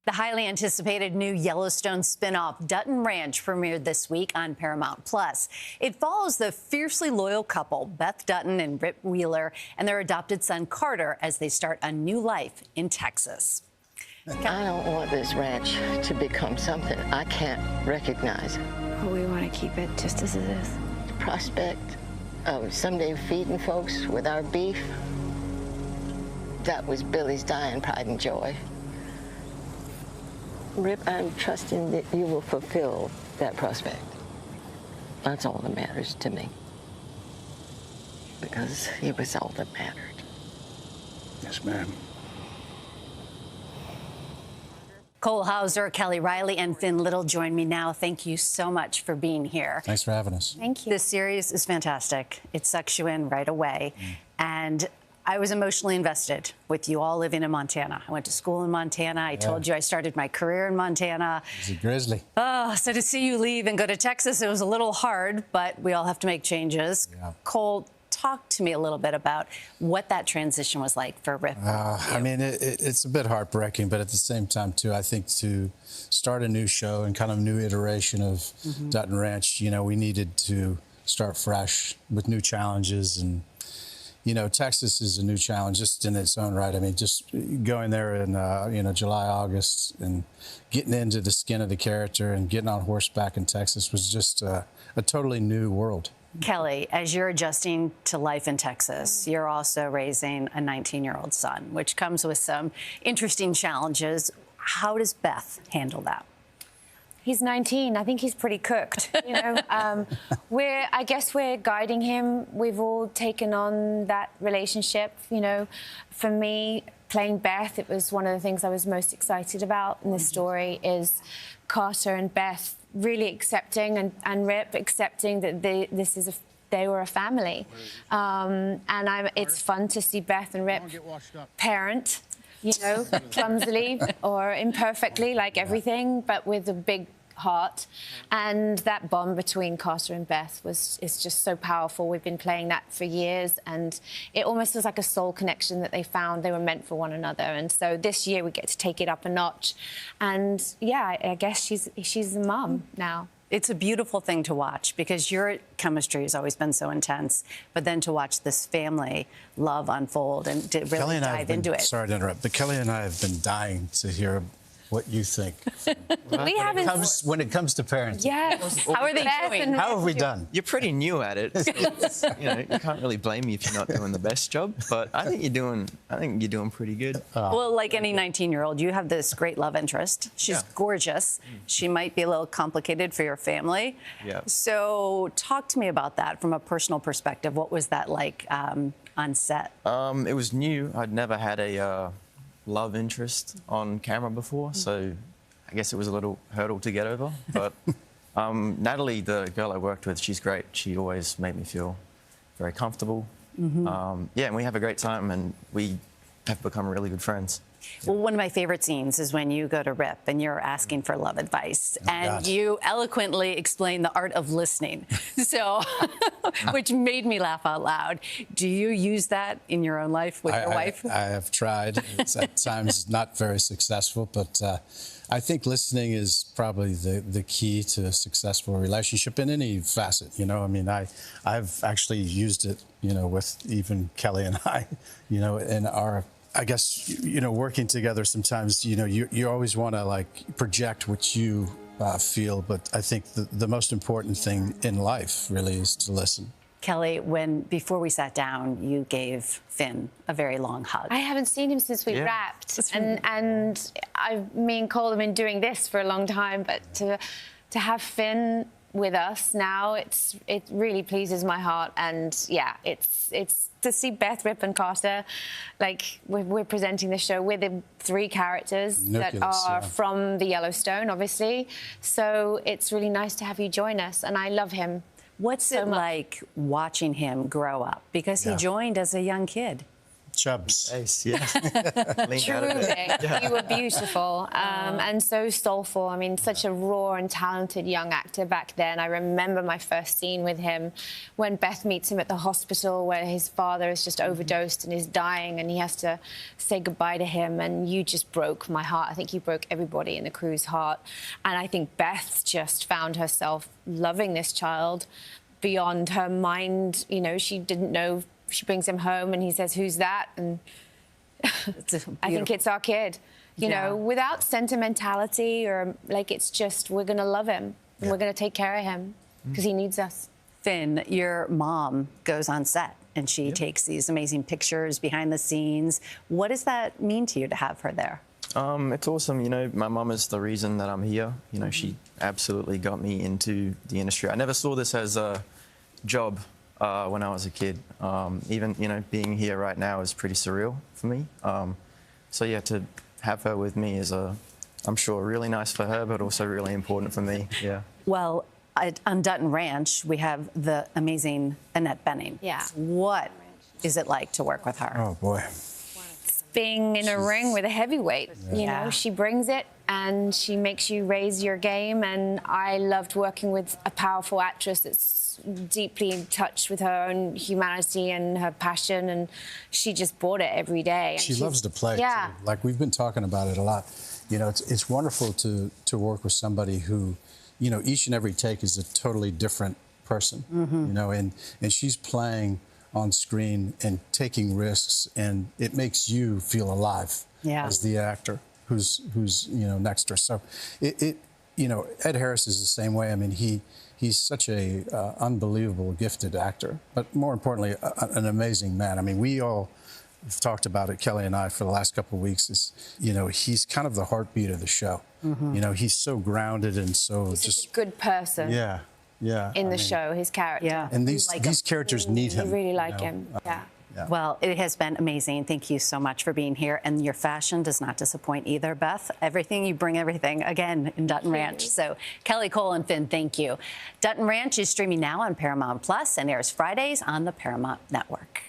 The highly anticipated new Yellowstone spinoff Dutton Ranch premiered this week on Paramount+. It follows the fiercely loyal couple, Beth Dutton and Rip Wheeler, and their adopted son Carter as they start a new life in Texas. I don't want this ranch to become something I can't recognize. Well, we want to keep it just as it is. The prospect of someday feeding folks with our beef, that was Billy's dying pride and joy. Rip, I'm trusting that you will fulfill that prospect. That's all that matters to me. Because it was all that mattered. Yes, ma'am. Cole Hauser, Kelly Reilly, and Finn Little join me now. Thank you so much for being here. Thanks for having us. Thank you. This series is fantastic. It sucks you in right away. And I was emotionally invested with you all living in Montana. I went to school in Montana. I told you I started my career in Montana. He's a grizzly. So to see you leave and go to Texas, it was a little hard, but we all have to make changes. Yeah. Cole, talk to me a little bit about what that transition was like for Rip. I mean, it's a bit heartbreaking, but at the same time, too, I think to start a new show and kind of new iteration of Dutton Ranch, you know, we needed to start fresh with new challenges. And, you know, Texas is a new challenge just in its own right. I mean, just going there in, you know, July, August, and getting into the skin of the character and getting on horseback in Texas was just a totally new world. Kelly, as you're adjusting to life in Texas, you're also raising a 19-year-old son, which comes with some interesting challenges. How does Beth handle that? He's 19. I think he's pretty cooked. You know, I guess we're guiding him. We've all taken on that relationship. You know, for me, playing Beth, it was one of the things I was most excited about in the story is Carter and Beth really accepting and Rip accepting that they were a family. It's fun to see Beth and Rip parent, you know, clumsily or imperfectly, like everything, but with a big heart. And that bond between Carter and Beth is just so powerful. We've been playing that for years, and it almost was like a soul connection that they found. They were meant for one another. And so this year we get to take it up a notch. And yeah, I guess she's a mum now. It's a beautiful thing to watch because your chemistry has always been so intense, but then to watch this family love unfold and to really dive into it. Sorry to interrupt, but Kelly and I have been dying to hear what you think when it comes to parenting. Yes. How are they doing? How have we done? You're pretty new at it. So you know, you can't really blame me if you're not doing the best job. But I think you're doing pretty good. Well, like any 19-year-old, you have this great love interest. She's gorgeous. She might be a little complicated for your family. Yeah. So talk to me about that from a personal perspective. What was that like on set? It was new. I'd never had a love interest on camera before, so I guess it was a little hurdle to get over. But Natalie, the girl I worked with, she's great. She always made me feel very comfortable. Yeah, and we have a great time, and we have become really good friends. Well, one of my favorite scenes is when you go to Rip and you're asking for love advice, and you eloquently explain the art of listening, so which made me laugh out loud. Do you use that in your own life with your wife? I have tried. It's at times not very successful, but I think listening is probably the key to a successful relationship in any facet. You know, I mean, I've actually used it, you know, with even Kelly and I, you know, in our, I guess, you know, working together sometimes, you know, you always want to, like, project what you feel. But I think the most important thing in life really is to listen. Kelly, before we sat down, you gave Finn a very long hug. I haven't seen him since we wrapped. And me and Cole have been doing this for a long time, but to have Finn with us now, it really pleases my heart. And yeah, it's to see Beth, Rip, and Carter, like we're presenting the show with the three characters that are from the Yellowstone, obviously. So it's really nice to have you join us, and I love him. What's it like watching him grow up? Because he joined as a young kid. chubs. Ace, yeah. Leaned out of it. Truly, you were beautiful and so soulful. I mean, such a raw and talented young actor back then. I remember my first scene with him when Beth meets him at the hospital where his father has just overdosed and is dying, and he has to say goodbye to him, and you just broke my heart. I think you broke everybody in the crew's heart. And I think Beth just found herself loving this child beyond her mind. You know, she didn't know. She brings him home and he says, "Who's that?" And I think it's our kid, you know, without sentimentality or like, it's just, we're going to love him and we're going to take care of him because he needs us. Finn, your mom goes on set and she takes these amazing pictures behind the scenes. What does that mean to you to have her there? It's awesome. You know, my mum is the reason that I'm here. You know, she absolutely got me into the industry. I never saw this as a job when I was a kid. Even, you know, being here right now is pretty surreal for me. So, yeah, to have her with me is, I'm sure, really nice for her, but also really important for me. Yeah. Well, on Dutton Ranch, we have the amazing Annette Bening. Yeah. What is it like to work with her? Oh, boy. Being in a ring with a heavyweight, you know, she brings it and she makes you raise your game. And I loved working with a powerful actress that's deeply in touch with her own humanity and her passion, and she just brought it every day. And She loves to play, too. Like, we've been talking about it a lot. You know, it's wonderful to work with somebody who, you know, each and every take is a totally different person, you know, and she's playing on screen and taking risks, and it makes you feel alive as the actor who's you know, next to her. So you know, Ed Harris is the same way. I mean, he's such a unbelievable gifted actor, but more importantly, an amazing man. I mean, we all have talked about it, Kelly and I, for the last couple of weeks. Is, you know, he's kind of the heartbeat of the show. You know, he's so grounded and so he's just a good person. Yeah. In the show, his character. Yeah. And these characters need him. You really like him. Yeah. Well, it has been amazing. Thank you so much for being here. And your fashion does not disappoint either, Beth. Everything, you bring everything, again, in Dutton Ranch. So, Kelly, Cole, and Finn, thank you. Dutton Ranch is streaming now on Paramount Plus and airs Fridays on the Paramount Network.